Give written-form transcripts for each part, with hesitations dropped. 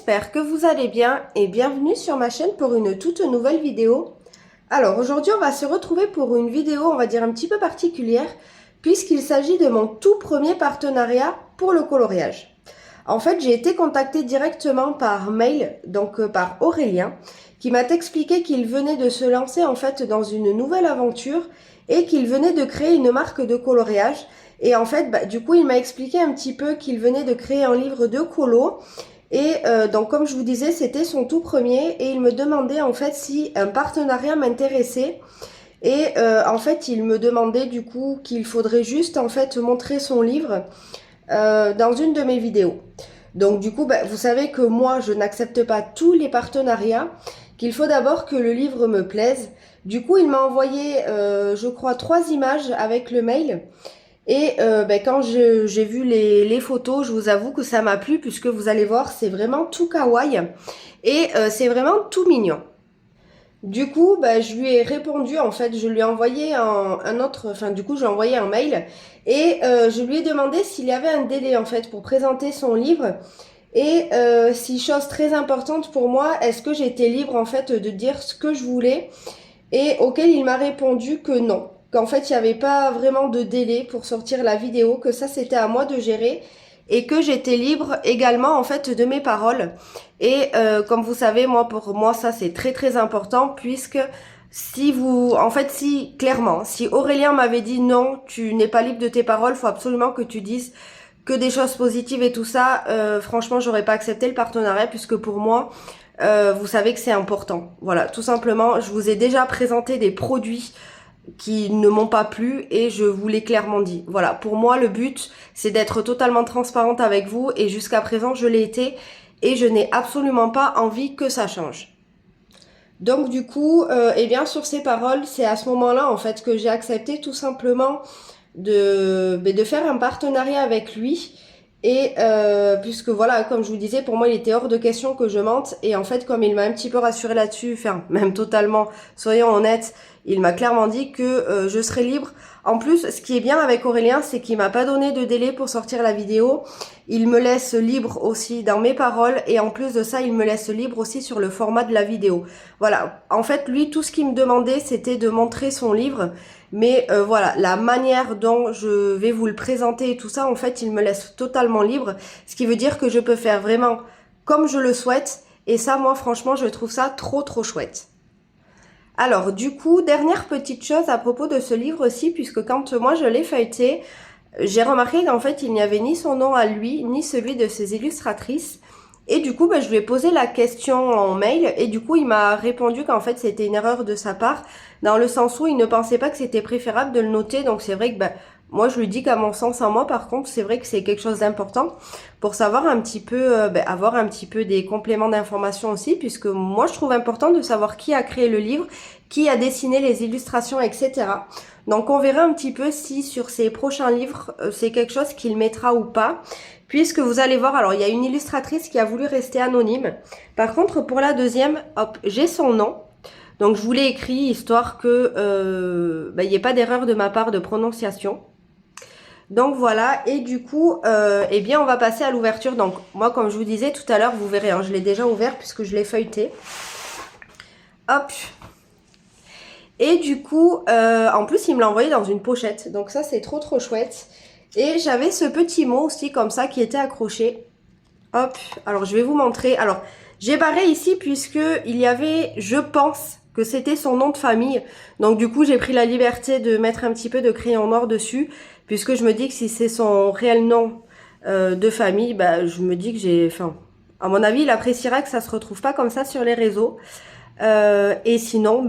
j'espère que vous allez bien et bienvenue sur ma chaîne pour une toute nouvelle vidéo. Alors aujourd'hui on va se retrouver pour une vidéo on va dire un petit peu particulière puisqu'il s'agit de mon tout premier partenariat pour le coloriage. En fait j'ai été contactée directement par mail, donc par Aurélien, qui m'a expliqué qu'il venait de se lancer en fait dans une nouvelle aventure et qu'il venait de créer une marque de coloriage. Et en fait, du coup, il m'a expliqué un petit peu qu'il venait de créer un livre de colo. Et donc, comme je vous disais, c'était son tout premier. Et il me demandait en fait si un partenariat m'intéressait. Et en fait, il me demandait du coup qu'il faudrait juste en fait montrer son livre dans une de mes vidéos. Donc du coup, vous savez que moi, je n'accepte pas tous les partenariats, qu'il faut d'abord que le livre me plaise. Du coup, il m'a envoyé, je crois, 3 images avec le mail. Et quand j'ai vu les photos, je vous avoue que ça m'a plu puisque vous allez voir, c'est vraiment tout kawaii et c'est vraiment tout mignon. Du coup, je lui ai répondu, en fait, je lui ai envoyé j'ai envoyé un mail et je lui ai demandé s'il y avait un délai en fait pour présenter son livre et si chose très importante pour moi, est-ce que j'étais libre en fait de dire ce que je voulais et auquel il m'a répondu que non. Qu'en fait, il n'y avait pas vraiment de délai pour sortir la vidéo, que ça, c'était à moi de gérer et que j'étais libre également, en fait, de mes paroles. Et comme vous savez, pour moi, ça, c'est très, très important puisque clairement, si Aurélien m'avait dit non, tu n'es pas libre de tes paroles, faut absolument que tu dises que des choses positives et tout ça, franchement, j'aurais pas accepté le partenariat puisque pour moi, vous savez que c'est important. Voilà, tout simplement, je vous ai déjà présenté des produits qui ne m'ont pas plu et je vous l'ai clairement dit. Voilà, pour moi le but c'est d'être totalement transparente avec vous et jusqu'à présent je l'ai été et je n'ai absolument pas envie que ça change. Donc du coup, sur ces paroles, c'est à ce moment-là en fait que j'ai accepté tout simplement de faire un partenariat avec lui. Et puisque voilà, comme je vous disais, pour moi il était hors de question que je mente et en fait comme il m'a un petit peu rassuré là-dessus, enfin même totalement, soyons honnêtes, il m'a clairement dit que je serais libre. En plus, ce qui est bien avec Aurélien, c'est qu'il m'a pas donné de délai pour sortir la vidéo. Il me laisse libre aussi dans mes paroles et en plus de ça, il me laisse libre aussi sur le format de la vidéo. Voilà, en fait, lui, tout ce qu'il me demandait, c'était de montrer son livre. Mais voilà, la manière dont je vais vous le présenter et tout ça, en fait, il me laisse totalement libre. Ce qui veut dire que je peux faire vraiment comme je le souhaite. Et ça, moi, franchement, je trouve ça trop, trop chouette. Alors, du coup, dernière petite chose à propos de ce livre aussi, puisque quand moi je l'ai feuilleté, j'ai remarqué qu'en fait, il n'y avait ni son nom à lui, ni celui de ses illustratrices. Et du coup, je lui ai posé la question en mail et du coup, il m'a répondu qu'en fait, c'était une erreur de sa part, dans le sens où il ne pensait pas que c'était préférable de le noter. Donc, c'est vrai que moi, je lui dis qu'à mon sens, en moi, par contre, c'est vrai que c'est quelque chose d'important pour savoir un petit peu, avoir un petit peu des compléments d'information aussi, puisque moi, je trouve important de savoir qui a créé le livre, qui a dessiné les illustrations, etc. Donc, on verra un petit peu si sur ses prochains livres, c'est quelque chose qu'il mettra ou pas. Puisque vous allez voir, alors il y a une illustratrice qui a voulu rester anonyme. Par contre, pour la deuxième, hop, j'ai son nom. Donc je vous l'ai écrit histoire que il n'y ait pas d'erreur de ma part de prononciation. Donc voilà, et du coup, on va passer à l'ouverture. Donc moi, comme je vous disais tout à l'heure, vous verrez, hein, je l'ai déjà ouvert puisque je l'ai feuilleté. Hop. Et du coup, en plus, il me l'a envoyé dans une pochette. Donc ça, c'est trop trop chouette. Et j'avais ce petit mot aussi comme ça qui était accroché. Hop, alors je vais vous montrer. Alors, j'ai barré ici puisque il y avait, je pense que c'était son nom de famille. Donc du coup, j'ai pris la liberté de mettre un petit peu de crayon noir dessus. Puisque je me dis que si c'est son réel nom de famille, je me dis que à mon avis, il appréciera que ça se retrouve pas comme ça sur les réseaux. Et sinon,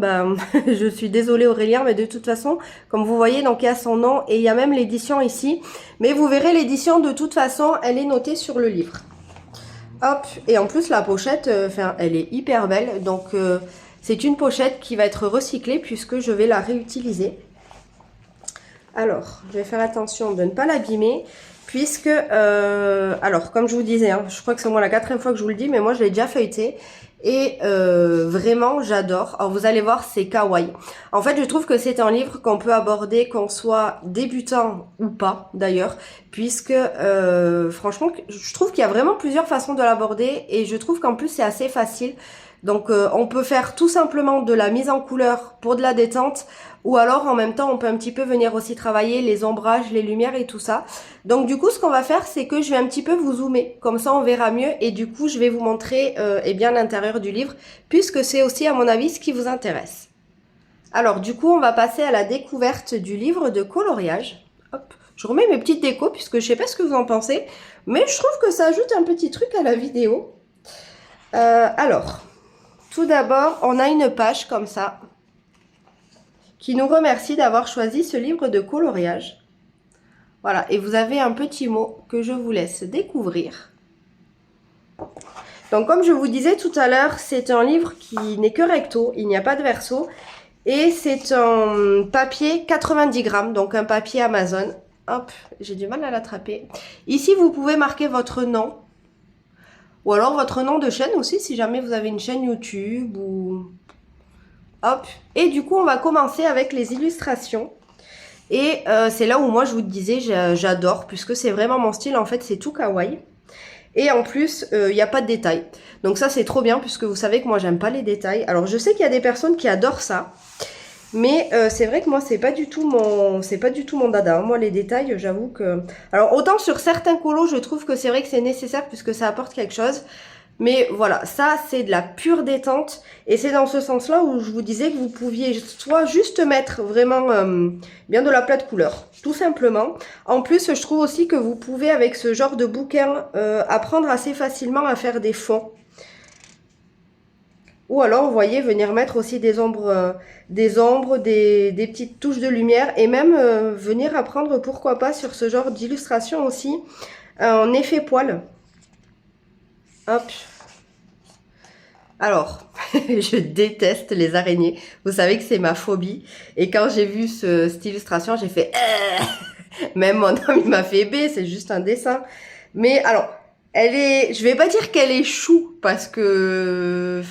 je suis désolée Aurélien, mais de toute façon, comme vous voyez, donc il y a son nom et il y a même l'édition ici. Mais vous verrez l'édition, de toute façon, elle est notée sur le livre. Hop, et en plus la pochette, elle est hyper belle. Donc c'est une pochette qui va être recyclée puisque je vais la réutiliser. Alors, je vais faire attention de ne pas l'abîmer. Puisque, alors comme je vous disais, hein, je crois que c'est moi la 4e fois que je vous le dis, mais moi je l'ai déjà feuilleté. Et vraiment, j'adore. Alors, vous allez voir, c'est kawaii. En fait, je trouve que c'est un livre qu'on peut aborder, qu'on soit débutant ou pas, d'ailleurs, puisque franchement, je trouve qu'il y a vraiment plusieurs façons de l'aborder, et je trouve qu'en plus, c'est assez facile. Donc, on peut faire tout simplement de la mise en couleur pour de la détente, ou alors en même temps, on peut un petit peu venir aussi travailler les ombrages, les lumières et tout ça. Donc du coup, ce qu'on va faire, c'est que je vais un petit peu vous zoomer, comme ça on verra mieux, et du coup, je vais vous montrer eh bien l'intérieur du livre, puisque c'est aussi à mon avis ce qui vous intéresse. Alors du coup, on va passer à la découverte du livre de coloriage. Hop, je remets mes petites décos, puisque je sais pas ce que vous en pensez, mais je trouve que ça ajoute un petit truc à la vidéo. Alors, tout d'abord, on a une page comme ça, qui nous remercie d'avoir choisi ce livre de coloriage. Voilà, et vous avez un petit mot que je vous laisse découvrir. Donc comme je vous disais tout à l'heure, c'est un livre qui n'est que recto, il n'y a pas de verso. Et c'est un papier 90 grammes, donc un papier Amazon. Hop, j'ai du mal à l'attraper. Ici, vous pouvez marquer votre nom. Ou alors votre nom de chaîne aussi, si jamais vous avez une chaîne YouTube ou... Hop. Et du coup, on va commencer avec les illustrations. Et c'est là où moi, je vous disais, j'adore, puisque c'est vraiment mon style. En fait, c'est tout kawaii. Et en plus, il n'y a pas de détails. Donc ça, c'est trop bien, puisque vous savez que moi, j'aime pas les détails. Alors, je sais qu'il y a des personnes qui adorent ça. Mais c'est vrai que moi, c'est pas du tout mon dada. Moi, les détails, j'avoue que... Alors, autant sur certains colos, je trouve que c'est vrai que c'est nécessaire, puisque ça apporte quelque chose. Mais voilà, ça c'est de la pure détente, et c'est dans ce sens-là où je vous disais que vous pouviez soit juste mettre vraiment bien de la plate couleur, tout simplement. En plus, je trouve aussi que vous pouvez avec ce genre de bouquin apprendre assez facilement à faire des fonds. Ou alors, vous voyez, venir mettre aussi des ombres, des petites touches de lumière, et même venir apprendre, pourquoi pas, sur ce genre d'illustration aussi, en effet poil. Hop. Alors, je déteste les araignées. Vous savez que c'est ma phobie. Et quand j'ai vu cette illustration, j'ai fait... Même mon homme, il m'a fait B, c'est juste un dessin. Mais alors, elle est... Je vais pas dire qu'elle est chou, parce que...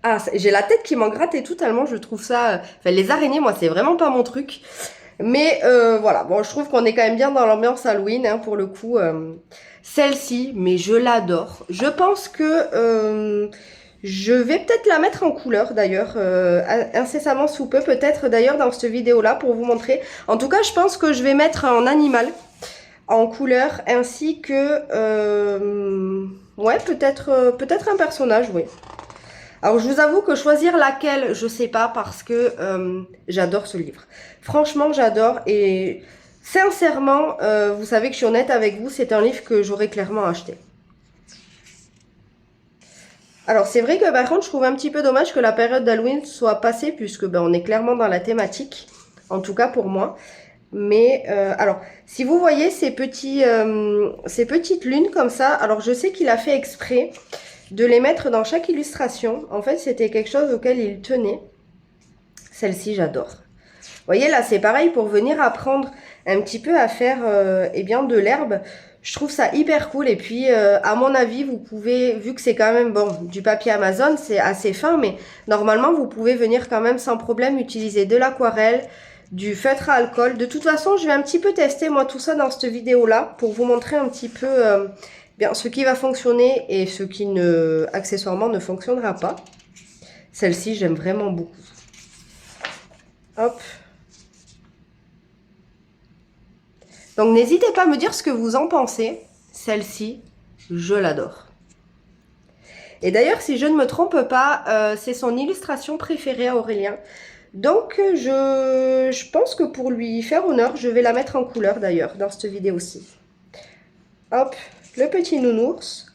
Ah, j'ai la tête qui m'en gratte et tout, tellement je trouve ça... Enfin, les araignées, moi, c'est vraiment pas mon truc. Mais voilà, bon, je trouve qu'on est quand même bien dans l'ambiance Halloween, hein, pour le coup. Celle-ci, mais je l'adore. Je pense que je vais peut-être la mettre en couleur d'ailleurs, incessamment sous peu, peut-être d'ailleurs dans cette vidéo-là pour vous montrer. En tout cas, je pense que je vais mettre en animal, en couleur, ainsi que... ouais, peut-être un personnage, oui. Alors, je vous avoue que choisir laquelle, je sais pas, parce que j'adore ce livre. Franchement, j'adore, et sincèrement, vous savez que je suis honnête avec vous, c'est un livre que j'aurais clairement acheté. Alors, c'est vrai que par contre, je trouve un petit peu dommage que la période d'Halloween soit passée, puisque ben, on est clairement dans la thématique, en tout cas pour moi. Mais, alors, si vous voyez ces petites lunes comme ça, alors je sais qu'il a fait exprès de les mettre dans chaque illustration. En fait, c'était quelque chose auquel il tenait. Celle-ci, j'adore. Vous voyez, là, c'est pareil pour venir apprendre un petit peu à faire eh bien, de l'herbe. Je trouve ça hyper cool. Et puis, à mon avis, vous pouvez, vu que c'est quand même, bon, du papier Amazon, c'est assez fin, mais normalement, vous pouvez venir quand même sans problème utiliser de l'aquarelle, du feutre à alcool. De toute façon, je vais un petit peu tester, moi, tout ça dans cette vidéo-là, pour vous montrer un petit peu bien, ce qui va fonctionner et ce qui, accessoirement, ne fonctionnera pas. Celle-ci, j'aime vraiment beaucoup. Hop. Donc n'hésitez pas à me dire ce que vous en pensez. Celle-ci, je l'adore. Et d'ailleurs, si je ne me trompe pas, c'est son illustration préférée à Aurélien. Donc je pense que pour lui faire honneur, je vais la mettre en couleur d'ailleurs dans cette vidéo-ci. Hop, le petit nounours,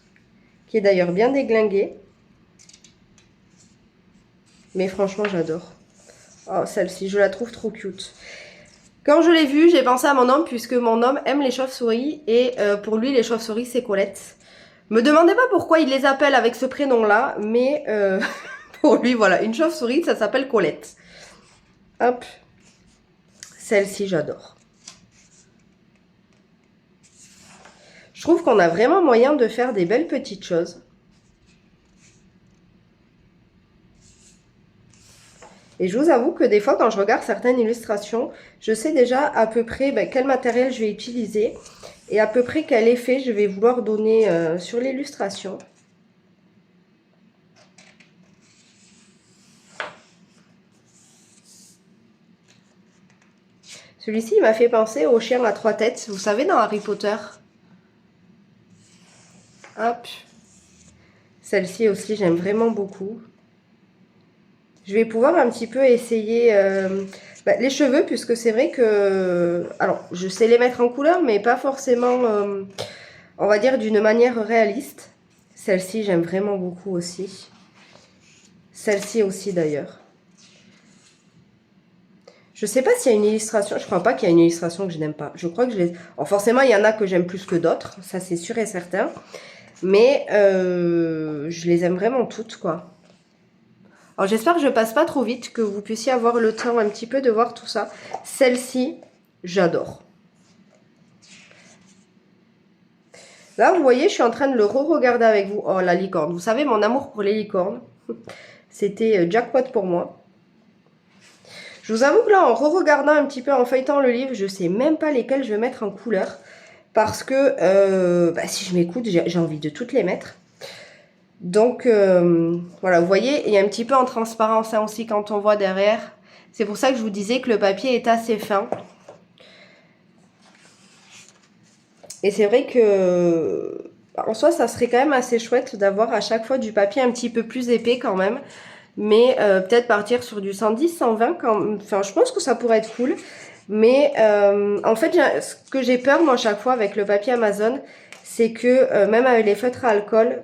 qui est d'ailleurs bien déglingué. Mais franchement, j'adore. Oh, celle-ci, je la trouve trop cute. Quand je l'ai vue, j'ai pensé à mon homme, puisque mon homme aime les chauves-souris, et pour lui, les chauves-souris, c'est Colette. Me demandez pas pourquoi il les appelle avec ce prénom-là, mais pour lui, voilà, une chauve-souris, ça s'appelle Colette. Hop, celle-ci, j'adore. Je trouve qu'on a vraiment moyen de faire des belles petites choses. Et je vous avoue que des fois, quand je regarde certaines illustrations, je sais déjà à peu près quel matériel je vais utiliser et à peu près quel effet je vais vouloir donner sur l'illustration. Celui-ci, il m'a fait penser au chien à 3 têtes, vous savez, dans Harry Potter. Hop. Celle-ci aussi, j'aime vraiment beaucoup. Je vais pouvoir un petit peu essayer les cheveux, puisque c'est vrai que... Alors, je sais les mettre en couleur, mais pas forcément, on va dire, d'une manière réaliste. Celle-ci, j'aime vraiment beaucoup aussi. Celle-ci aussi, d'ailleurs. Je sais pas s'il y a une illustration, je crois pas qu'il y a une illustration que je n'aime pas. Je crois que je les... Alors forcément, il y en a que j'aime plus que d'autres, ça c'est sûr et certain. Mais je les aime vraiment toutes, quoi. Alors j'espère que je passe pas trop vite, que vous puissiez avoir le temps un petit peu de voir tout ça. Celle-ci, j'adore. Là, vous voyez, je suis en train de le re-regarder avec vous. Oh, la licorne. Vous savez, mon amour pour les licornes, c'était jackpot pour moi. Je vous avoue que là, en re-regardant un petit peu, en feuilletant le livre, je sais même pas lesquels je vais mettre en couleur. Parce que si je m'écoute, j'ai envie de toutes les mettre. Donc, voilà, vous voyez, il y a un petit peu en transparence hein, aussi quand on voit derrière. C'est pour ça que je vous disais que le papier est assez fin. Et c'est vrai que, en soi, ça serait quand même assez chouette d'avoir à chaque fois du papier un petit peu plus épais quand même. Mais peut-être partir sur du 110, 120, enfin, je pense que ça pourrait être cool. Mais en fait, ce que j'ai peur, moi, à chaque fois avec le papier Amazon, c'est que même avec les feutres à alcool,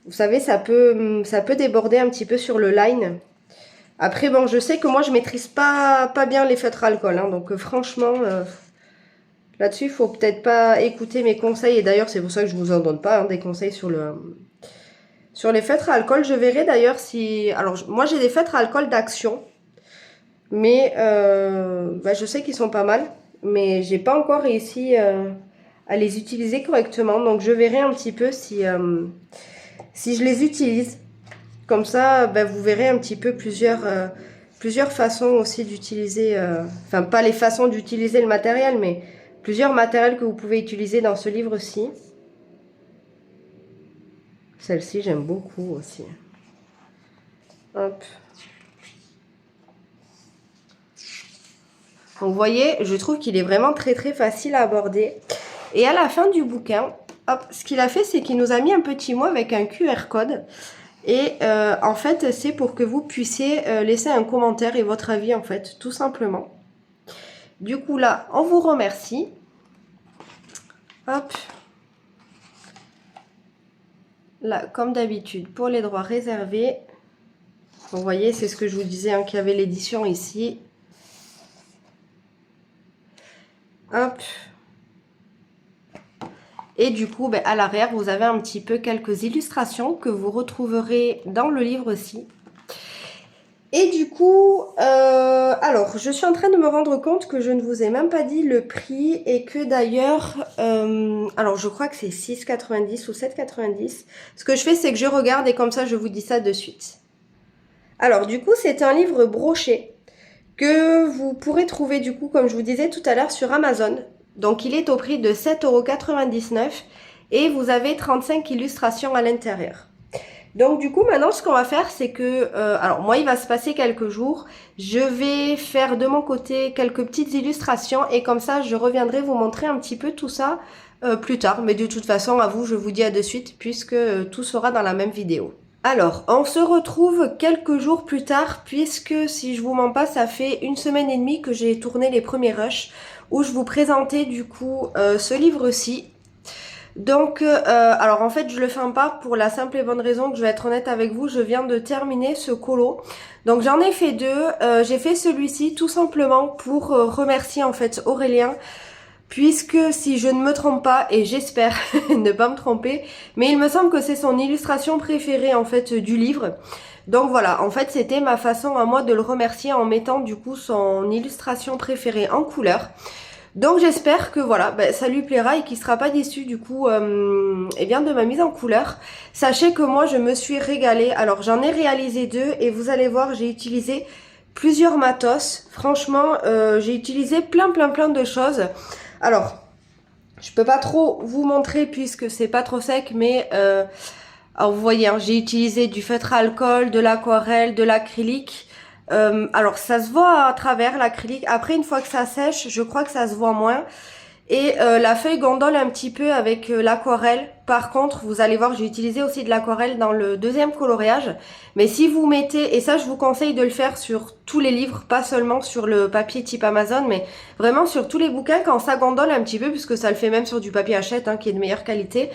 vous savez, ça peut déborder un petit peu sur le line. Après, bon, je sais que moi, je maîtrise pas bien les feutres à alcool. Hein, donc, franchement, là-dessus, il faut peut-être pas écouter mes conseils. Et d'ailleurs, c'est pour ça que je vous en donne pas hein, des conseils sur les feutres à alcool. Je verrai d'ailleurs si... Alors, moi, j'ai des feutres à alcool d'Action. Mais je sais qu'ils sont pas mal. Mais j'ai pas encore réussi à les utiliser correctement. Donc, je verrai un petit peu si je les utilise. Comme ça, vous verrez un petit peu plusieurs façons aussi d'utiliser... Enfin, pas les façons d'utiliser le matériel, mais plusieurs matériels que vous pouvez utiliser dans ce livre-ci. Celle-ci, j'aime beaucoup aussi. Hop. Donc, vous voyez, je trouve qu'il est vraiment très très facile à aborder. Et à la fin du bouquin, hop, ce qu'il a fait, c'est qu'il nous a mis un petit mot avec un QR code. Et en fait, c'est pour que vous puissiez laisser un commentaire et votre avis, en fait, tout simplement. Du coup, là, on vous remercie. Hop. Là, comme d'habitude, pour les droits réservés. Vous voyez, c'est ce que je vous disais, hein, qu'il y avait l'édition ici. Hop. Et du coup, à l'arrière, vous avez un petit peu quelques illustrations que vous retrouverez dans le livre aussi. Et du coup, alors, je suis en train de me rendre compte que je ne vous ai même pas dit le prix et que d'ailleurs, alors je crois que c'est 6,90 ou 7,90. Ce que je fais, c'est que je regarde et comme ça, je vous dis ça de suite. Alors, du coup, c'est un livre broché que vous pourrez trouver, du coup, comme je vous disais tout à l'heure, sur Amazon. Donc, il est au prix de 7,99 € et vous avez 35 illustrations à l'intérieur. Donc, du coup, maintenant, ce qu'on va faire, c'est que... alors, moi, il va se passer quelques jours. Je vais faire de mon côté quelques petites illustrations et comme ça, je reviendrai vous montrer un petit peu tout ça plus tard. Mais de toute façon, à vous, je vous dis à de suite puisque tout sera dans la même vidéo. Alors, on se retrouve quelques jours plus tard puisque, si je vous mens pas, ça fait 1 semaine et demie que j'ai tourné les premiers rushs où je vous présentais du coup ce livre-ci. Donc, alors en fait, je le fais pas pour la simple et bonne raison que je vais être honnête avec vous, je viens de terminer ce colo. Donc j'en ai fait 2, j'ai fait celui-ci tout simplement pour remercier en fait Aurélien. Puisque si je ne me trompe pas, et j'espère ne pas me tromper, mais il me semble que c'est son illustration préférée en fait du livre. Donc voilà, en fait c'était ma façon à moi de le remercier en mettant du coup son illustration préférée en couleur. Donc j'espère que voilà, ça lui plaira et qu'il sera pas déçu du coup de ma mise en couleur. Sachez que moi je me suis régalée, alors j'en ai réalisé 2 et vous allez voir j'ai utilisé plusieurs matos. Franchement, j'ai utilisé plein de choses. Alors, je peux pas trop vous montrer puisque c'est pas trop sec, mais alors vous voyez, hein, j'ai utilisé du feutre à alcool, de l'aquarelle, de l'acrylique. Alors ça se voit à travers l'acrylique. Après, une fois que ça sèche, je crois que ça se voit moins. Et la feuille gondole un petit peu avec l'aquarelle. Par contre, vous allez voir, j'ai utilisé aussi de l'aquarelle dans le deuxième coloriage. Mais si vous mettez, et ça je vous conseille de le faire sur tous les livres, pas seulement sur le papier type Amazon, mais vraiment sur tous les bouquins, quand ça gondole un petit peu, puisque ça le fait même sur du papier Hachette, hein, qui est de meilleure qualité.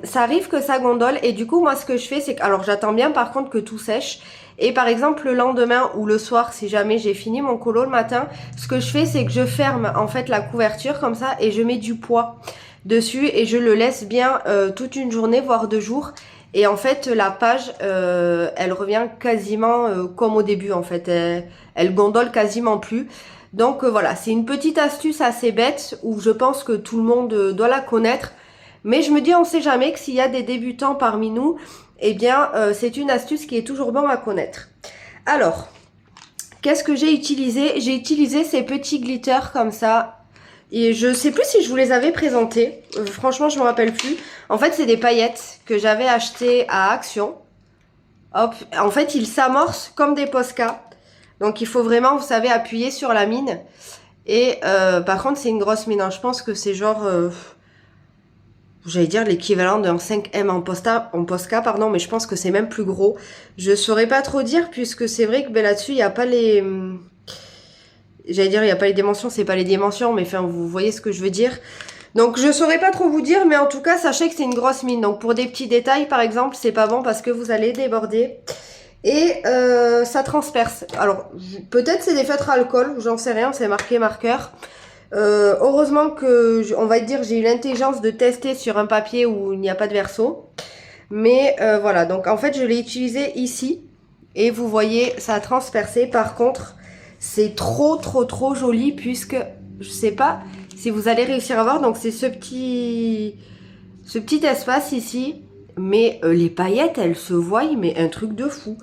Ça arrive que ça gondole, et du coup moi ce que je fais c'est que, alors j'attends bien par contre que tout sèche, et par exemple le lendemain ou le soir si jamais j'ai fini mon colo le matin, ce que je fais c'est que je ferme en fait la couverture comme ça et je mets du poids dessus et je le laisse bien toute une journée voire 2 jours, et en fait la page elle revient quasiment comme au début en fait, elle gondole quasiment plus. Donc voilà, c'est une petite astuce assez bête où je pense que tout le monde doit la connaître. Mais je me dis, on sait jamais que s'il y a des débutants parmi nous, eh bien, c'est une astuce qui est toujours bon à connaître. Alors, qu'est-ce que j'ai utilisé? J'ai utilisé ces petits glitters comme ça. Et je sais plus si je vous les avais présentés. Franchement, je me rappelle plus. En fait, c'est des paillettes que j'avais achetées à Action. Hop, en fait, ils s'amorcent comme des Posca. Donc, il faut vraiment, vous savez, appuyer sur la mine. Et par contre, c'est une grosse mine, hein. Je pense que c'est genre... j'allais dire l'équivalent d'un 5M en Posca, pardon, mais je pense que c'est même plus gros. Je saurais pas trop dire puisque c'est vrai que ben, là-dessus, il n'y a pas les... J'allais dire, il n'y a pas les dimensions, c'est pas les dimensions, mais enfin, vous voyez ce que je veux dire. Donc, je saurais pas trop vous dire, mais en tout cas, sachez que c'est une grosse mine. Donc, pour des petits détails, par exemple, c'est pas bon parce que vous allez déborder. Et ça transperce. Alors, peut-être c'est des feutres à alcool, j'en sais rien, c'est marqué marqueur. Heureusement que, on va dire, j'ai eu l'intelligence de tester sur un papier où il n'y a pas de verso. Mais voilà, donc en fait je l'ai utilisé ici. Et vous voyez, ça a transpercé. Par contre, c'est trop joli puisque, je sais pas si vous allez réussir à voir. Donc c'est ce petit espace ici. Mais les paillettes, elles se voient, mais un truc de fou.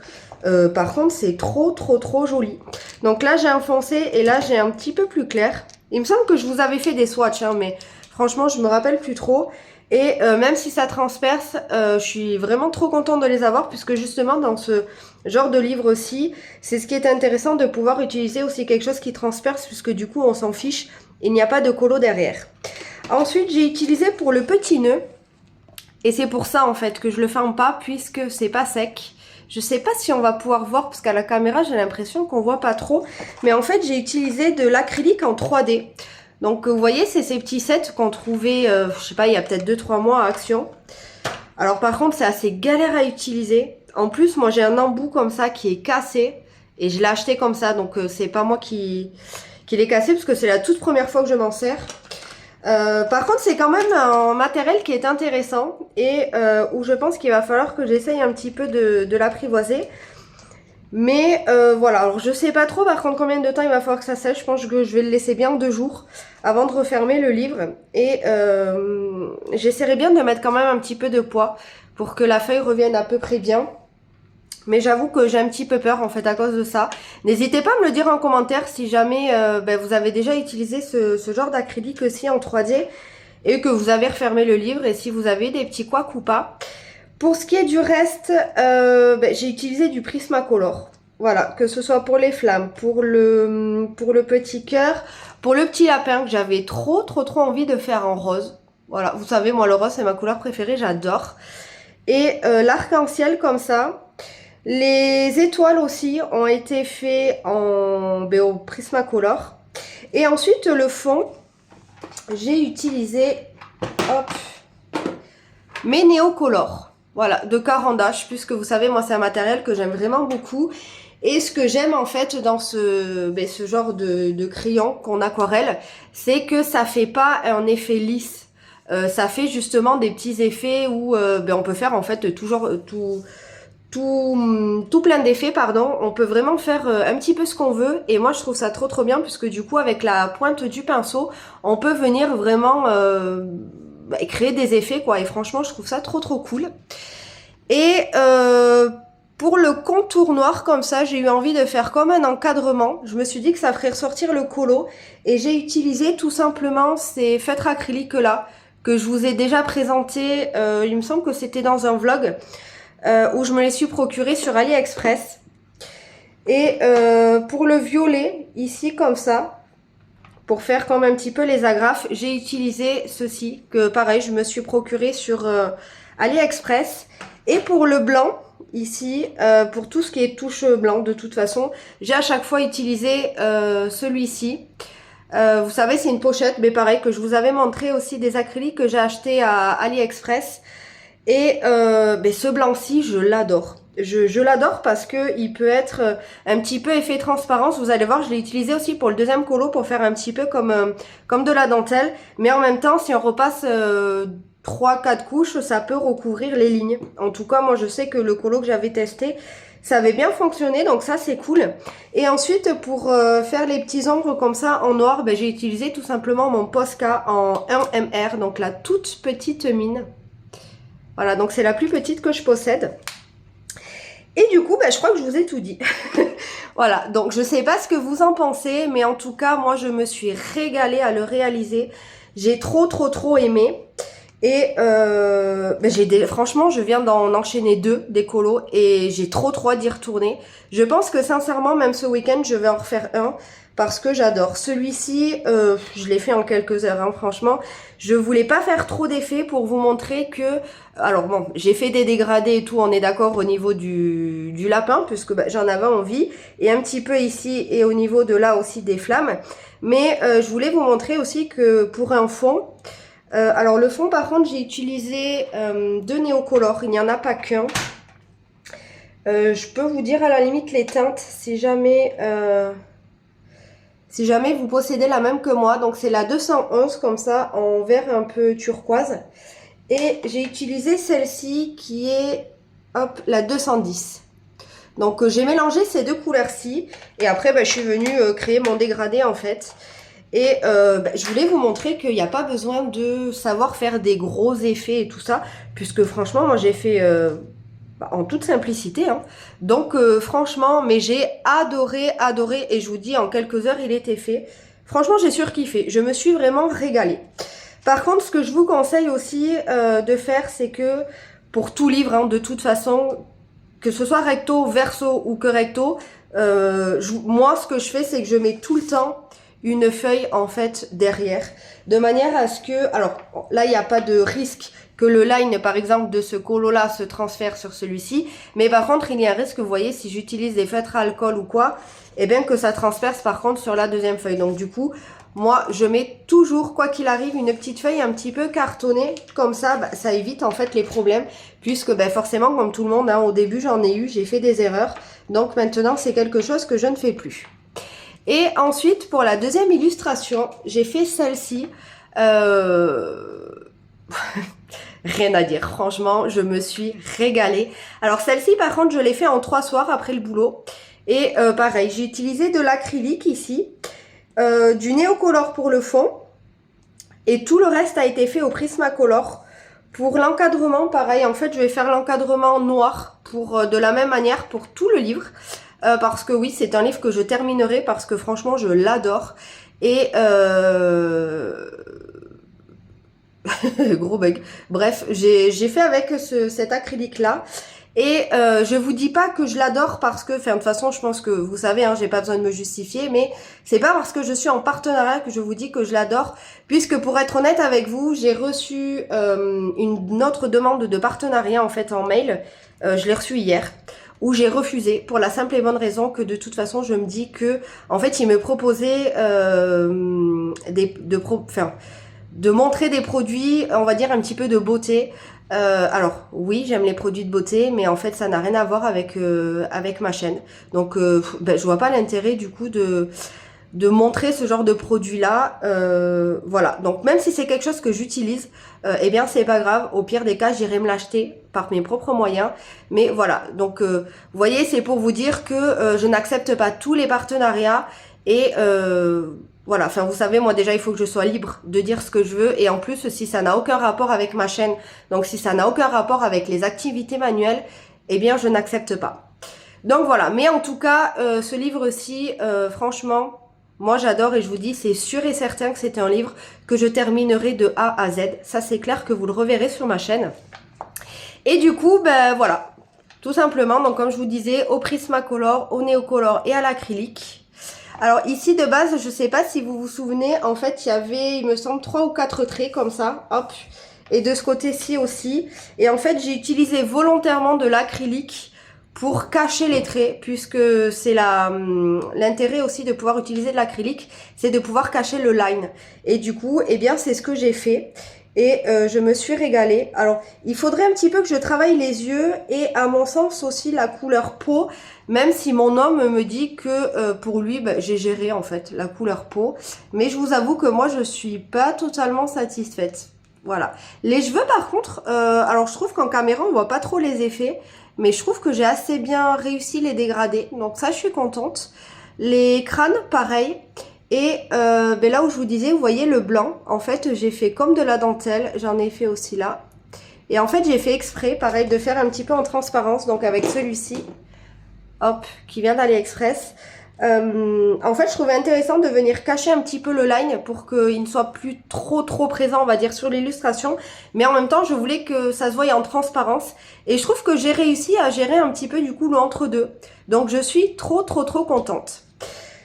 Par contre, c'est trop joli. Donc là, j'ai enfoncé et là, j'ai un petit peu plus clair. Il me semble que je vous avais fait des swatchs, hein, mais franchement, je me rappelle plus trop. Et même si ça transperce, je suis vraiment trop contente de les avoir puisque justement, dans ce genre de livre aussi, c'est ce qui est intéressant de pouvoir utiliser aussi quelque chose qui transperce puisque du coup, on s'en fiche. Il n'y a pas de colo derrière. Ensuite, j'ai utilisé pour le petit nœud. Et c'est pour ça, en fait, que je le ferme pas puisque c'est pas sec. Je sais pas si on va pouvoir voir parce qu'à la caméra j'ai l'impression qu'on voit pas trop. Mais en fait j'ai utilisé de l'acrylique en 3D. Donc vous voyez c'est ces petits sets qu'on trouvait, je sais pas, il y a peut-être 2-3 mois à Action. Alors par contre c'est assez galère à utiliser. En plus moi j'ai un embout comme ça qui est cassé. Et je l'ai acheté comme ça, donc c'est pas moi qui l'ai cassé parce que c'est la toute première fois que je m'en sers. Par contre c'est quand même un matériel qui est intéressant et où je pense qu'il va falloir que j'essaye un petit peu de l'apprivoiser. Mais voilà, alors je sais pas trop par contre combien de temps il va falloir que ça sèche. Je pense que je vais le laisser bien 2 jours avant de refermer le livre. Et j'essaierai bien de mettre quand même un petit peu de poids pour que la feuille revienne à peu près bien. Mais j'avoue que j'ai un petit peu peur en fait à cause de ça. N'hésitez pas à me le dire en commentaire si jamais vous avez déjà utilisé ce genre d'acrylique aussi en 3D et que vous avez refermé le livre et si vous avez des petits couacs ou pas. Pour ce qui est du reste, j'ai utilisé du Prismacolor. Voilà, que ce soit pour les flammes, pour le petit cœur, pour le petit lapin que j'avais trop envie de faire en rose. Voilà, vous savez, moi le rose c'est ma couleur préférée, j'adore. Et l'arc-en-ciel comme ça. Les étoiles aussi ont été faits au Prismacolor. Et ensuite le fond, j'ai utilisé mes Neocolor. Voilà, de Caran-d'Ache, puisque vous savez, moi c'est un matériel que j'aime vraiment beaucoup. Et ce que j'aime en fait dans ce genre de crayon qu'on aquarelle, c'est que ça fait pas un effet lisse. Ça fait justement des petits effets où on peut faire en fait toujours tout plein d'effets, pardon. On peut vraiment faire un petit peu ce qu'on veut et moi je trouve ça trop bien puisque du coup avec la pointe du pinceau on peut venir vraiment créer des effets quoi, et franchement je trouve ça trop cool. Et Pour le contour noir comme ça, j'ai eu envie de faire comme un encadrement. Je me suis dit que ça ferait ressortir le colo et j'ai utilisé tout simplement ces feutres acryliques là que je vous ai déjà présenté. Il me semble que c'était dans un vlog où je me les suis procurés sur AliExpress. Et pour le violet, ici comme ça, pour faire comme un petit peu les agrafes, j'ai utilisé ceci que pareil, je me suis procuré sur AliExpress. Et pour le blanc, ici, pour tout ce qui est touche blanc, de toute façon, j'ai à chaque fois utilisé celui-ci. Vous savez, c'est une pochette, mais pareil, que je vous avais montré aussi des acryliques que j'ai acheté à AliExpress. Et ce blanc-ci, je l'adore. Je l'adore parce que il peut être un petit peu effet transparence. Vous allez voir, je l'ai utilisé aussi pour le deuxième colo pour faire un petit peu comme de la dentelle. Mais en même temps, si on repasse 3-4 couches, ça peut recouvrir les lignes. En tout cas, moi je sais que le colo que j'avais testé, ça avait bien fonctionné, donc ça c'est cool. Et ensuite, pour faire les petits ombres comme ça en noir, j'ai utilisé tout simplement mon Posca en 1MR, donc la toute petite mine. Voilà, donc c'est la plus petite que je possède. Et du coup, je crois que je vous ai tout dit. Voilà, donc je sais pas ce que vous en pensez, mais en tout cas, moi je me suis régalée à le réaliser. J'ai trop aimé. Et franchement, je viens d'en enchaîner 2 des colos et j'ai trop hâte d'y retourner. Je pense que sincèrement, même ce week-end, je vais en refaire un parce que j'adore. Celui-ci, je l'ai fait en quelques heures, hein, franchement. Je voulais pas faire trop d'effets pour vous montrer que... Alors bon, j'ai fait des dégradés et tout, on est d'accord au niveau du lapin, puisque j'en avais envie. Et un petit peu ici et au niveau de là aussi des flammes. Mais je voulais vous montrer aussi que pour un fond... alors le fond par contre j'ai utilisé 2 néocolores, il n'y en a pas qu'un. Je peux vous dire à la limite les teintes si jamais vous possédez la même que moi. Donc c'est la 211 comme ça en vert un peu turquoise. Et j'ai utilisé celle-ci qui est hop la 210. Donc j'ai mélangé ces 2 couleurs-ci et après je suis venue créer mon dégradé en fait. Et je voulais vous montrer qu'il n'y a pas besoin de savoir faire des gros effets et tout ça, puisque franchement, moi j'ai fait en toute simplicité. Hein. Donc franchement, mais j'ai adoré, et je vous dis, en quelques heures, il était fait. Franchement, j'ai surkiffé, je me suis vraiment régalée. Par contre, ce que je vous conseille aussi de faire, c'est que pour tout livre, hein, de toute façon, que ce soit recto, verso ou que recto, moi ce que je fais, c'est que je mets tout le temps une feuille en fait derrière, de manière à ce que, alors là il n'y a pas de risque que le line par exemple de ce colo là se transfère sur celui-ci, mais par contre il y a un risque, vous voyez, si j'utilise des feutres à alcool ou quoi, et bien que ça transperce par contre sur la deuxième feuille. Donc du coup moi je mets toujours, quoi qu'il arrive, une petite feuille un petit peu cartonnée, comme ça ça évite en fait les problèmes, puisque forcément comme tout le monde, hein, au début j'en ai eu, j'ai fait des erreurs, donc maintenant c'est quelque chose que je ne fais plus. Et ensuite, pour la deuxième illustration, j'ai fait celle-ci. Rien à dire, franchement, je me suis régalée. Alors celle-ci, par contre, je l'ai fait en 3 soirs après le boulot. Et pareil, j'ai utilisé de l'acrylique ici, du néocolor pour le fond. Et tout le reste a été fait au Prismacolor. Pour l'encadrement, pareil, en fait, je vais faire l'encadrement noir pour de la même manière pour tout le livre. Parce que oui, c'est un livre que je terminerai parce que franchement, je l'adore. Et gros bug. Bref, j'ai fait avec cet acrylique-là. Et je vous dis pas que je l'adore parce que, de toute façon, je pense que vous savez, hein, j'ai pas besoin de me justifier, mais c'est pas parce que je suis en partenariat que je vous dis que je l'adore, puisque pour être honnête avec vous, j'ai reçu une autre demande de partenariat en fait en mail. Je l'ai reçue hier, où j'ai refusé pour la simple et bonne raison que de toute façon, je me dis que, en fait, ils me proposaient de montrer des produits, on va dire un petit peu de beauté. Alors oui, j'aime les produits de beauté, mais en fait ça n'a rien à voir avec ma chaîne. Donc je vois pas l'intérêt du coup de montrer ce genre de produit là. Voilà, donc même si c'est quelque chose que j'utilise, eh bien c'est pas grave, au pire des cas j'irai me l'acheter par mes propres moyens. Mais voilà, donc vous voyez, c'est pour vous dire que je n'accepte pas tous les partenariats. Et voilà, enfin vous savez, moi déjà il faut que je sois libre de dire ce que je veux, et en plus si ça n'a aucun rapport avec ma chaîne, donc si ça n'a aucun rapport avec les activités manuelles, eh bien je n'accepte pas. Donc voilà, mais en tout cas, ce livre-ci, franchement, moi j'adore et je vous dis, c'est sûr et certain que c'est un livre que je terminerai de A à Z. Ça c'est clair que vous le reverrez sur ma chaîne. Et du coup, ben voilà, tout simplement, donc comme je vous disais, au Prismacolor, au Neocolor et à l'acrylique. Alors ici de base, je sais pas si vous vous souvenez, en fait il y avait, il me semble, 3 ou 4 traits comme ça, hop. Et de ce côté-ci aussi. Et en fait, j'ai utilisé volontairement de l'acrylique pour cacher les traits, puisque c'est l'intérêt aussi de pouvoir utiliser de l'acrylique, c'est de pouvoir cacher le line. Et du coup, eh bien, c'est ce que j'ai fait. Et je me suis régalée. Alors, il faudrait un petit peu que je travaille les yeux et à mon sens aussi la couleur peau, même si mon homme me dit que pour lui, ben, j'ai géré en fait la couleur peau. Mais je vous avoue que moi, je suis pas totalement satisfaite. Voilà. Les cheveux par contre, alors je trouve qu'en caméra on voit pas trop les effets, mais je trouve que j'ai assez bien réussi les dégradés, donc ça je suis contente. Les crânes pareil, et ben là où je vous disais, vous voyez le blanc, en fait j'ai fait comme de la dentelle, j'en ai fait aussi là. Et en fait j'ai fait exprès, pareil, de faire un petit peu en transparence, donc avec celui-ci, hop, qui vient d'AliExpress. En fait, je trouvais intéressant de venir cacher un petit peu le line pour qu'il ne soit plus trop présent, on va dire, sur l'illustration. Mais en même temps, je voulais que ça se voie en transparence. Et je trouve que j'ai réussi à gérer un petit peu, du coup, l'entre-deux. Donc, je suis trop contente.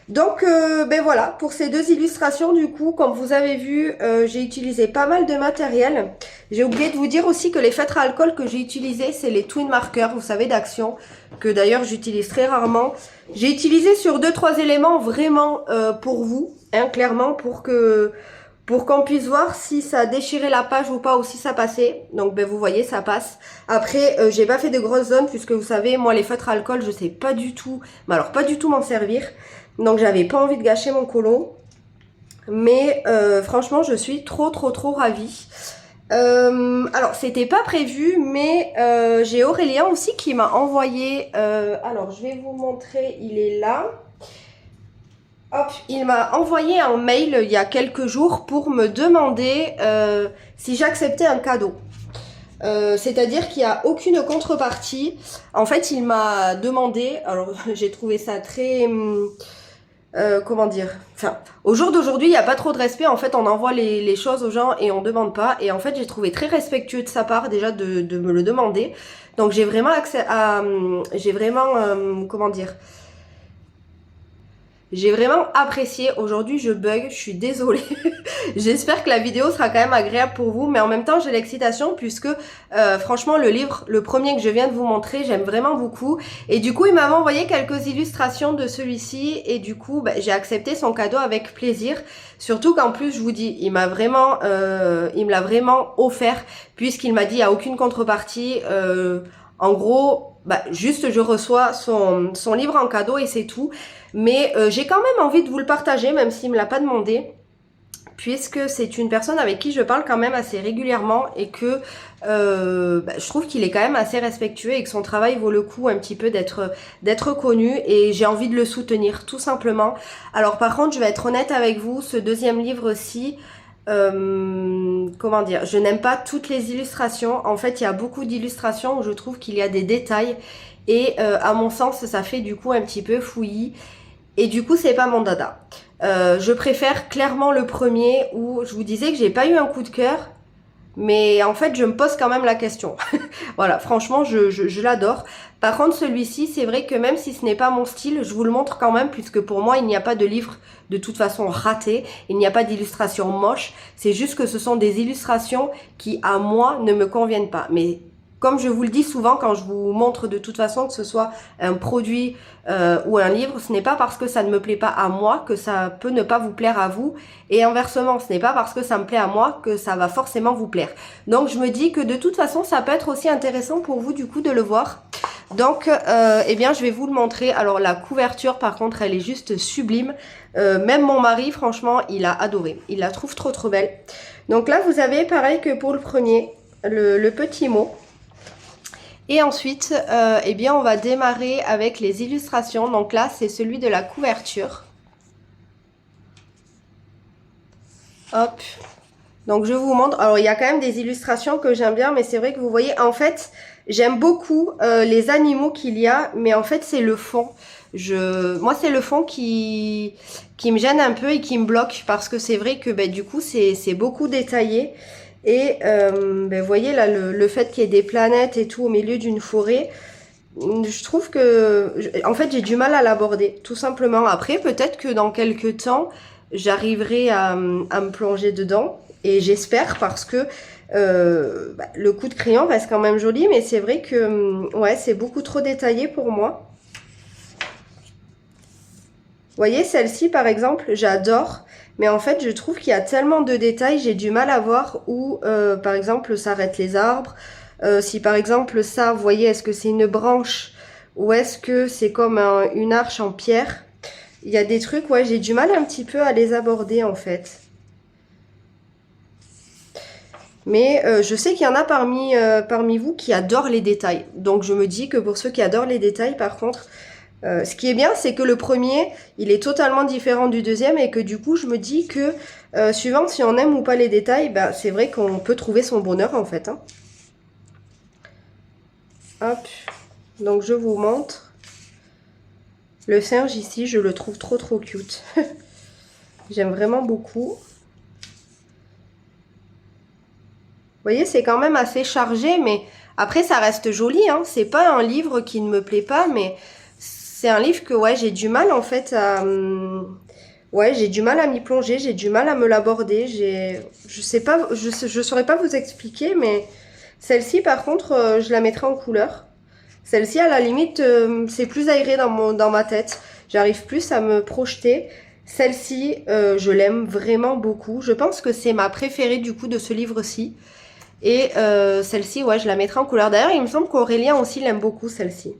Donc, ben voilà, pour ces deux illustrations, du coup, comme vous avez vu, j'ai utilisé pas mal de matériel. J'ai oublié de vous dire aussi que les feutres à alcool que j'ai utilisés, c'est les Twin Markers, vous savez, d'Action, que d'ailleurs j'utilise très rarement. J'ai utilisé sur 2-3 éléments vraiment pour vous, hein, clairement, pour qu'on puisse voir si ça déchirait la page ou pas, ou si ça passait. Donc ben vous voyez, ça passe. Après, j'ai pas fait de grosses zones, puisque vous savez, moi les feutres à alcool, je sais pas du tout, mais alors pas du tout m'en servir. Donc j'avais pas envie de gâcher mon colo. Mais franchement, je suis trop ravie. Alors c'était pas prévu, mais j'ai Aurélien aussi qui m'a envoyé, alors je vais vous montrer, il est là. Hop, il m'a envoyé un mail il y a quelques jours pour me demander si j'acceptais un cadeau. C'est-à-dire qu'il n'y a aucune contrepartie. En fait, il m'a demandé, alors j'ai trouvé ça très... comment dire, enfin, au jour d'aujourd'hui, il n'y a pas trop de respect. En fait, on envoie les choses aux gens et on demande pas. Et en fait, j'ai trouvé très respectueux de sa part déjà de me le demander. Donc, j'ai vraiment accès à, comment dire, j'ai vraiment apprécié. Aujourd'hui, je bug, je suis désolée. J'espère que la vidéo sera quand même agréable pour vous, mais en même temps, j'ai l'excitation puisque franchement, le livre, le premier que je viens de vous montrer, j'aime vraiment beaucoup. Et du coup, il m'avait envoyé quelques illustrations de celui-ci et du coup, bah, j'ai accepté son cadeau avec plaisir. Surtout qu'en plus, je vous dis, il me l'a vraiment offert puisqu'il m'a dit, il n'y a aucune contrepartie. En gros, bah, juste je reçois son livre en cadeau et c'est tout. Mais j'ai quand même envie de vous le partager, même s'il me l'a pas demandé, puisque c'est une personne avec qui je parle quand même assez régulièrement et que bah, je trouve qu'il est quand même assez respectueux et que son travail vaut le coup un petit peu d'être connu et j'ai envie de le soutenir tout simplement. Alors par contre, je vais être honnête avec vous, ce deuxième livre-ci, comment dire, je n'aime pas toutes les illustrations. En fait, il y a beaucoup d'illustrations où je trouve qu'il y a des détails et à mon sens, ça fait du coup un petit peu fouillis. Et du coup, c'est pas mon dada. Je préfère clairement le premier où je vous disais que j'ai pas eu un coup de cœur, mais en fait, je me pose quand même la question. Voilà, franchement, je l'adore. Par contre, celui-ci, c'est vrai que même si ce n'est pas mon style, je vous le montre quand même, puisque pour moi, il n'y a pas de livre de toute façon raté. Il n'y a pas d'illustration moche. C'est juste que ce sont des illustrations qui, à moi, ne me conviennent pas. Mais comme je vous le dis souvent quand je vous montre de toute façon que ce soit un produit ou un livre, ce n'est pas parce que ça ne me plaît pas à moi que ça peut ne pas vous plaire à vous. Et inversement, ce n'est pas parce que ça me plaît à moi que ça va forcément vous plaire. Donc je me dis que de toute façon, ça peut être aussi intéressant pour vous du coup de le voir. Donc eh bien je vais vous le montrer. Alors la couverture par contre, elle est juste sublime. Même mon mari, franchement, il a adoré. Il la trouve trop belle. Donc là, vous avez pareil que pour le premier, le petit mot. Et ensuite, eh bien, on va démarrer avec les illustrations. Donc là, c'est celui de la couverture. Hop. Donc je vous montre. Alors il y a quand même des illustrations que j'aime bien, mais c'est vrai que vous voyez, en fait, J'aime beaucoup les animaux qu'il y a, mais en fait c'est le fond. Moi c'est le fond qui me gêne un peu et qui me bloque parce que c'est vrai que du coup c'est beaucoup détaillé. Et vous voyez là le fait qu'il y ait des planètes et tout au milieu d'une forêt, je trouve que en fait j'ai du mal à l'aborder tout simplement. Après peut-être que dans quelques temps j'arriverai à me plonger dedans et j'espère parce que le coup de crayon reste quand même joli, mais c'est vrai que ouais c'est beaucoup trop détaillé pour moi. Vous voyez celle-ci par exemple j'adore, mais en fait je trouve qu'il y a tellement de détails, j'ai du mal à voir où par exemple s'arrêtent les arbres. Si par exemple ça, vous voyez, est-ce que c'est une branche ou est-ce que c'est comme une arche en pierre? Il y a des trucs, ouais, j'ai du mal un petit peu à les aborder en fait. Mais je sais qu'il y en a parmi vous qui adorent les détails. Donc je me dis que pour ceux qui adorent les détails, par contre, ce qui est bien, c'est que le premier, il est totalement différent du deuxième et que du coup, je me dis que suivant si on aime ou pas les détails, c'est vrai qu'on peut trouver son bonheur en fait. Hein. Hop, donc je vous montre. Le singe ici, je le trouve trop cute. J'aime vraiment beaucoup. Vous voyez, c'est quand même assez chargé, mais après, ça reste joli. Hein. C'est pas un livre qui ne me plaît pas, mais c'est un livre que ouais, j'ai du mal en fait à... Ouais, j'ai du mal à m'y plonger, j'ai du mal à me l'aborder. Je sais pas, je saurais pas vous expliquer, mais celle-ci, par contre, je la mettrai en couleur. Celle-ci, à la limite, c'est plus aéré dans ma tête. J'arrive plus à me projeter. Celle-ci, je l'aime vraiment beaucoup. Je pense que c'est ma préférée du coup de ce livre-ci. Et celle-ci, ouais, je la mettrai en couleur. D'ailleurs, il me semble qu'Aurélien aussi l'aime beaucoup, celle-ci.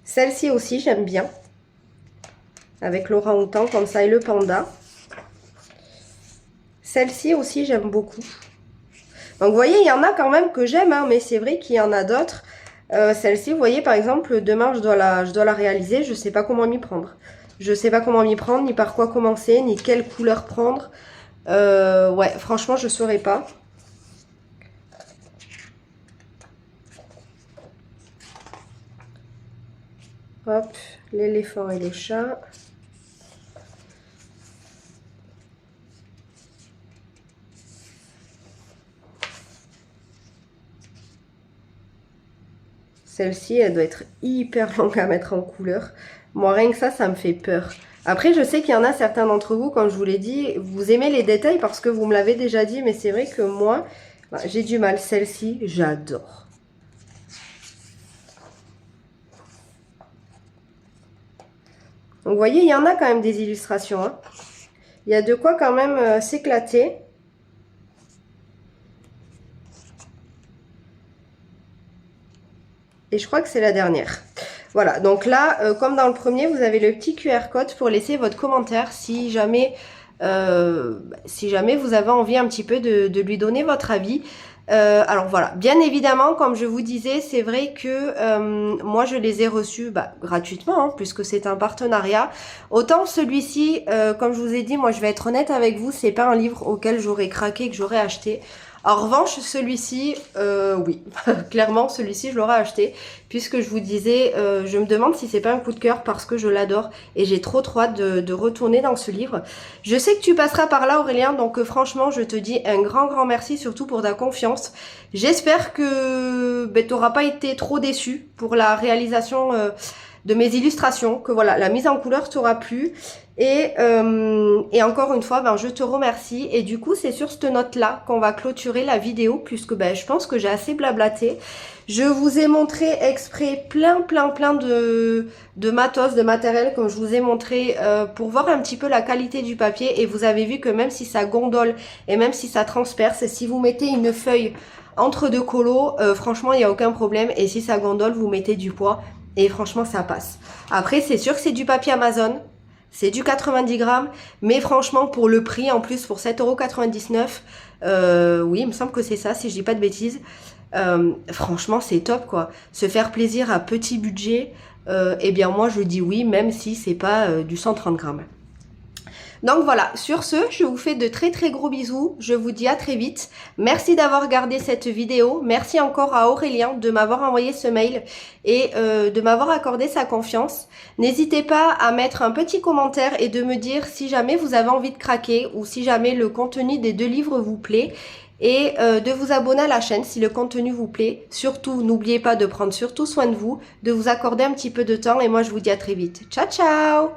Celle-ci aussi, j'aime bien. Avec l'orang-outan comme ça et le panda. Celle-ci aussi, j'aime beaucoup. Donc, vous voyez, il y en a quand même que j'aime, hein, mais c'est vrai qu'il y en a d'autres. Celle-ci, vous voyez, par exemple, demain, je dois la réaliser. Je sais pas comment m'y prendre. Je sais pas comment m'y prendre, ni par quoi commencer, ni quelle couleur prendre. Ouais, franchement, je saurais pas. Hop, l'éléphant et le chat. Celle-ci, elle doit être hyper longue à mettre en couleur. Moi, rien que ça me fait peur. Après, je sais qu'il y en a certains d'entre vous, comme je vous l'ai dit, vous aimez les détails parce que vous me l'avez déjà dit, mais c'est vrai que moi, j'ai du mal. Celle-ci, j'adore. Donc, vous voyez, il y en a quand même des illustrations. Hein. Il y a de quoi quand même s'éclater. Et je crois que c'est la dernière. Voilà, donc là, comme dans le premier, vous avez le petit QR code pour laisser votre commentaire si jamais vous avez envie un petit peu de lui donner votre avis. Alors voilà, bien évidemment, comme je vous disais, c'est vrai que moi je les ai reçus gratuitement, hein, puisque c'est un partenariat. Autant celui-ci, comme je vous ai dit, moi je vais être honnête avec vous, c'est pas un livre auquel j'aurais craqué, que j'aurais acheté. En revanche, celui-ci, oui, clairement, celui-ci, je l'aurais acheté, puisque je vous disais, je me demande si c'est pas un coup de cœur parce que je l'adore et j'ai trop hâte de retourner dans ce livre. Je sais que tu passeras par là, Aurélien, donc franchement, je te dis un grand merci, surtout pour ta confiance. J'espère que tu n'auras pas été trop déçu pour la réalisation de mes illustrations, que voilà, la mise en couleur t'aura plu. Et encore une fois, je te remercie. Et du coup, c'est sur cette note-là qu'on va clôturer la vidéo, puisque je pense que j'ai assez blablaté. Je vous ai montré exprès plein de matos, de matériel, comme je vous ai montré, pour voir un petit peu la qualité du papier. Et vous avez vu que même si ça gondole et même si ça transperce, si vous mettez une feuille entre deux colos, franchement, il n'y a aucun problème. Et si ça gondole, vous mettez du poids. Et franchement, ça passe. Après, c'est sûr que c'est du papier Amazon. C'est du 90 grammes, mais franchement, pour le prix, en plus, pour 7,99 €, oui, il me semble que c'est ça, si je dis pas de bêtises. Franchement, c'est top, quoi. Se faire plaisir à petit budget, eh bien, moi, je dis oui, même si c'est pas du 130 grammes. Donc voilà, sur ce, je vous fais de très très gros bisous, je vous dis à très vite. Merci d'avoir regardé cette vidéo, merci encore à Aurélien de m'avoir envoyé ce mail et de m'avoir accordé sa confiance. N'hésitez pas à mettre un petit commentaire et de me dire si jamais vous avez envie de craquer ou si jamais le contenu des 2 livres vous plaît. Et de vous abonner à la chaîne si le contenu vous plaît. Surtout, n'oubliez pas de prendre surtout soin de vous, de vous accorder un petit peu de temps et moi je vous dis à très vite. Ciao ciao!